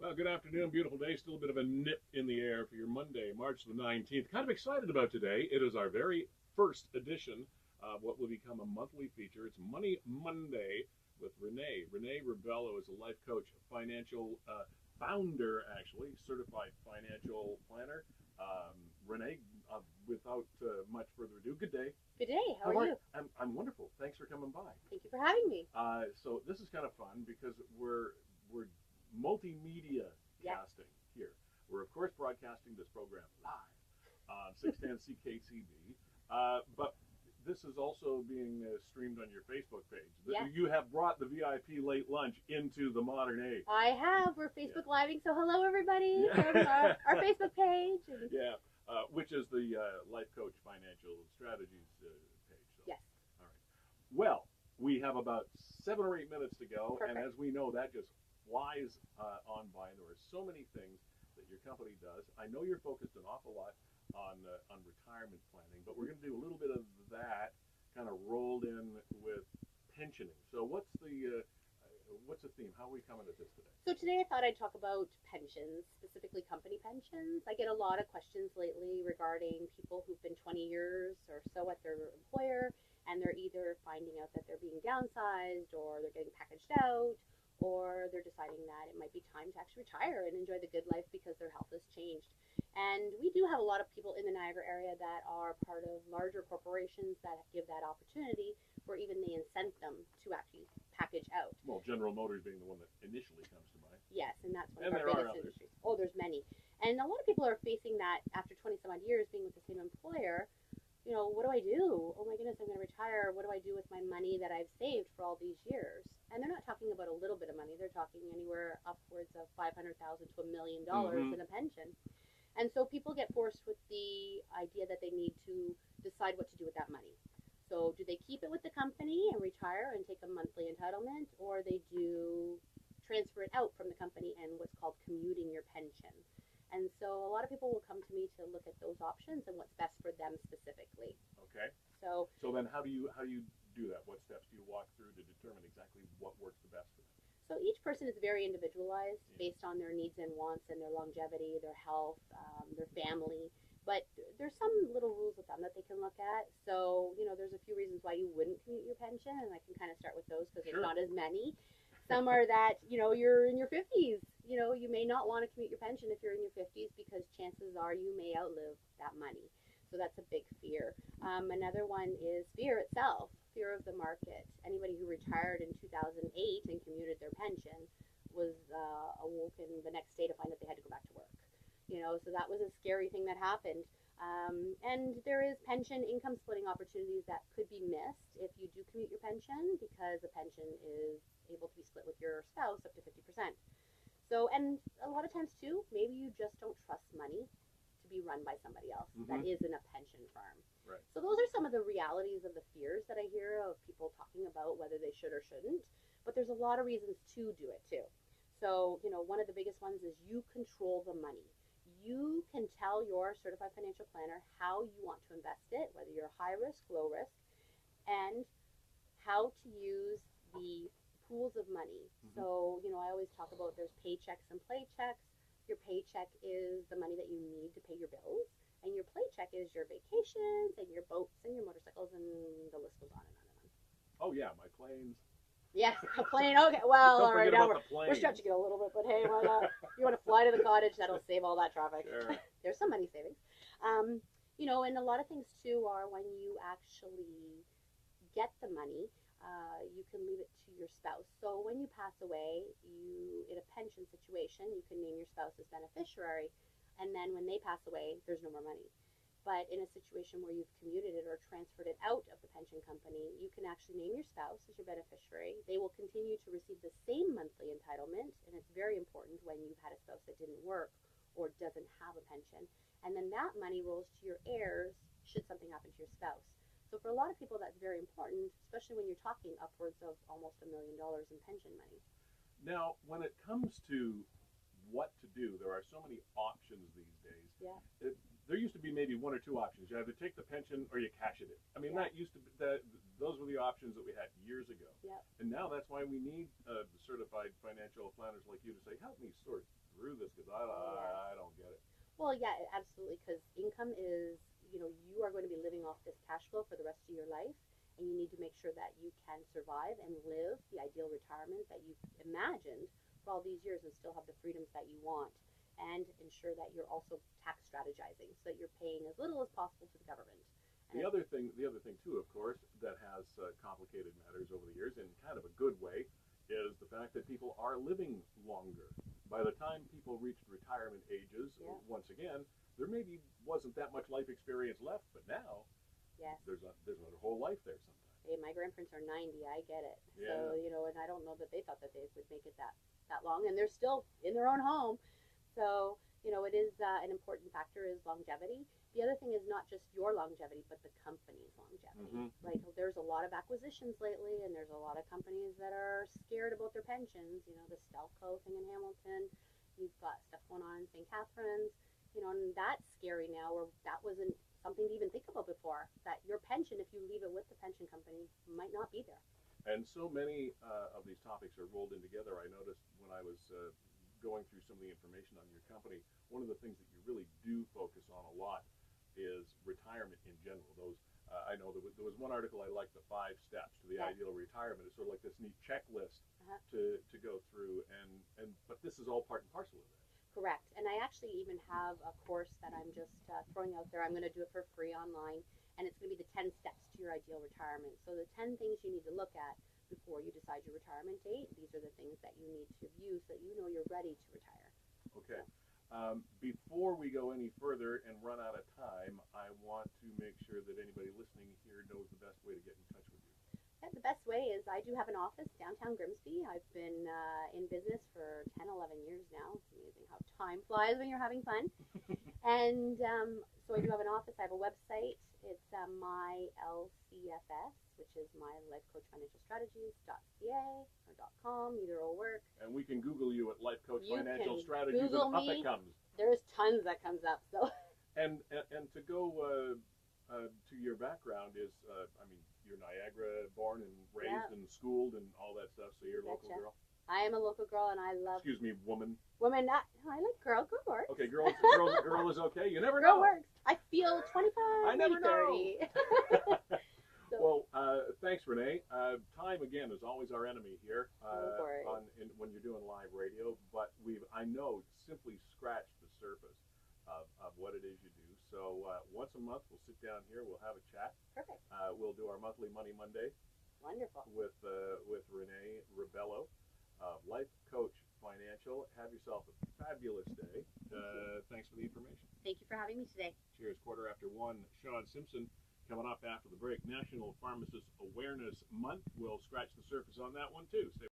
Well, good afternoon, beautiful day. Still a bit of a nip in the air for your Monday, March the 19th. Kind of excited about today. It is our very first edition of what will become a monthly feature. It's Money Monday with Renee. Renee Rebello is a life coach, financial founder, actually, certified financial planner. Renee, without much further ado, good day. Good day. How are you? I'm wonderful. Thanks for coming by. Thank you for having me. So this is kind of fun because we're multimedia casting here. We're of course broadcasting this program live on 610 CKCB, but this is also being streamed on your Facebook page. Yes. You have brought the VIP late lunch into the modern age. I have. We're Facebook Living, so hello everybody from our Facebook page. Yeah, which is the Life Coach Financial Strategies page. So. Yes. All right. Well, we have about 7 or 8 minutes to go, Perfect. and as we know, that just flies on by. There are so many things that your company does. I know you're focused an awful lot on retirement planning, but we're going to do a little bit of that kind of rolled in with pensioning. So what's the theme? How are we coming at this today? So today I thought I'd talk about pensions, specifically company pensions. I get a lot of questions lately regarding people who've been 20 years or so at their employer, and they're either finding out that they're being downsized or they're getting packaged out, or they're deciding that it might be time to actually retire and enjoy the good life because their health has changed. And we do have a lot of people in the Niagara area that are part of larger corporations that give that opportunity, or even they incent them to actually package out. Well, General Motors being the one that initially comes to mind. Yes, and that's one And of there our are biggest others. industries. Oh, there's many. And a lot of people are facing that after 20 some odd years being with the same employer. You know, what do I do? Oh my goodness, I'm going to retire. What do I do with my money that I've saved for all these years? And they're not talking about a little bit of money. They're talking anywhere upwards of $500,000 to $1 million in a pension. And so people get forced with the idea that they need to decide what to do with that money. So do they keep it with the company and retire and take a monthly entitlement, or they do transfer it out from the company and what's called commuting your pension? And so a lot of people will come to me to look at those options and what's best for them specifically. Okay. So then how do you do that? What steps do you walk through to determine exactly what works the best for them? So each person is very individualized based on their needs and wants and their longevity, their health, their family. But there's some little rules with them that they can look at. So, you know, there's a few reasons why you wouldn't commute your pension, and I can kind of start with those because there's not as many. Some are that, you know, you're in your 50s. You know, you may not want to commute your pension if you're in your 50s because chances are you may outlive that money. So that's a big fear. Another one is fear itself, fear of the market. Anybody who retired in 2008 and commuted their pension was awoken the next day to find that they had to go back to work. You know, so that was a scary thing that happened. And there is pension income splitting opportunities that could be missed if you do commute your pension, because the pension is able to be split with your spouse up to 50%. So, and a lot of times too, maybe you just don't trust money to be run by somebody else that isn't a pension firm. Right. So those are some of the realities of the fears that I hear of people talking about whether they should or shouldn't. But there's a lot of reasons to do it too. So, you know, one of the biggest ones is you control the money. You can tell your certified financial planner how you want to invest it, whether you're high risk, low risk, and how to use the pools of money. So, you know, I always talk about there's paychecks and playchecks. Your paycheck is the money that you need to pay your bills, and your playcheck is your vacations and your boats and your motorcycles, and the list goes on and on and on. Oh yeah, my planes. Yes, a plane. Okay, well, Don't all right, forget now about the we're planes. stretching it a little bit, but hey, why not? You want to fly to the cottage? That'll save all that traffic. Sure. There's some money savings. You know, and a lot of things too are when you actually get the money, you can leave it to your spouse. So when you pass away, in a pension situation, you can name your spouse as beneficiary, and then when they pass away, there's no more money. But in a situation where you've commuted it or transferred it out of the pension company, you can actually name your spouse as your beneficiary. They will continue to receive the same monthly entitlement, and it's very important when you've had a spouse that didn't work or doesn't have a pension. And then that money rolls to your heirs should something happen to your spouse. So for a lot of people, that's very important, especially when you're talking upwards of almost $1 million in pension money. Now, when it comes to what to do, there are so many options these days. Yeah. There used to be maybe 1 or 2 options. You either take the pension or you cash it in. I mean, that used to be, those were the options that we had years ago. Yeah. And now that's why we need the certified financial planners like you to say, help me sort through this because Yes. I don't get it. Well, yeah, absolutely, because income is, you are going to be living off this cash flow for the rest of your life, and you need to make sure that you can survive and live the ideal retirement that you've imagined for all these years and still have the freedoms that you want, and ensure that you're also tax strategizing so that you're paying as little as possible to the government. And The other thing too, of course, that has complicated matters over the years in kind of a good way, is the fact that people are living longer. By the time people reached retirement ages, yeah, once again, there maybe wasn't that much life experience left, but now yes. there's another whole life there sometimes. Hey, my grandparents are 90. I get it. Yeah. So, and I don't know that they thought that they would make it that long, and they're still in their own home. So, it is an important factor is longevity. The other thing is not just your longevity, but the company's longevity. Mm-hmm. Like there's a lot of acquisitions lately, and there's a lot of companies that are scared about their pensions. The Stelco thing in Hamilton. You've got stuff going on in St. Catharines. And that's scary now, or that wasn't something to even think about before. That your pension, if you leave it with the pension company, might not be there. And so many of these topics are rolled in together. I noticed when I was going through some of the information on your company, one of the things that you really do focus on a lot is retirement in general. Those I know there was one article I liked, the 5 steps to the Yeah. ideal retirement. It's sort of like this neat checklist Uh-huh. to go through, and but this is all part and parcel of it. Correct. And I actually even have a course that I'm just throwing out there. I'm going to do it for free online, and it's going to be the 10 steps to your ideal retirement. So the 10 things you need to look at before you decide your retirement date. These are the things that you need to view so that you're ready to retire. Okay. Before we go any further and run out of time, I want to make sure that anybody listening here knows the best way to get in touch with you. Yeah, the best way is I do have an office downtown Grimsby. I've been in business for 10, 11 years now. It's amazing how time flies when you're having fun. And so I do have an office. I have a website. It's my LCFS, which is my Life Coach Financial Strategies.ca or .com. Either will work. And we can Google you at Life Coach You Financial can Strategies, Google and up me. it comes. There's tons that comes up. So. And to go to your background is, you're Niagara born and raised Yeah. and schooled and all that stuff, so you're a local Betcha. girl. I am a local girl, and I love Excuse me, woman. women. I like girl. Girl works. Okay, girl is okay. You never Girl know. works. I feel 25, I never maybe 30. So, Well, thanks, Renee. Time again is always our enemy here Go for it. when you're doing live radio, but I know, simply scratched the surface of what it is you do. So once a month, we'll sit down here, we'll have a chat. Perfect. We'll do our monthly Money Monday Wonderful. with Renee Rebello, Life Coach Financial. Have yourself a fabulous day. Thanks for the information. Thank you for having me today. Cheers. 1:15. Sean Simpson coming up after the break. National Pharmacist Awareness Month. We'll scratch the surface on that one too. Stay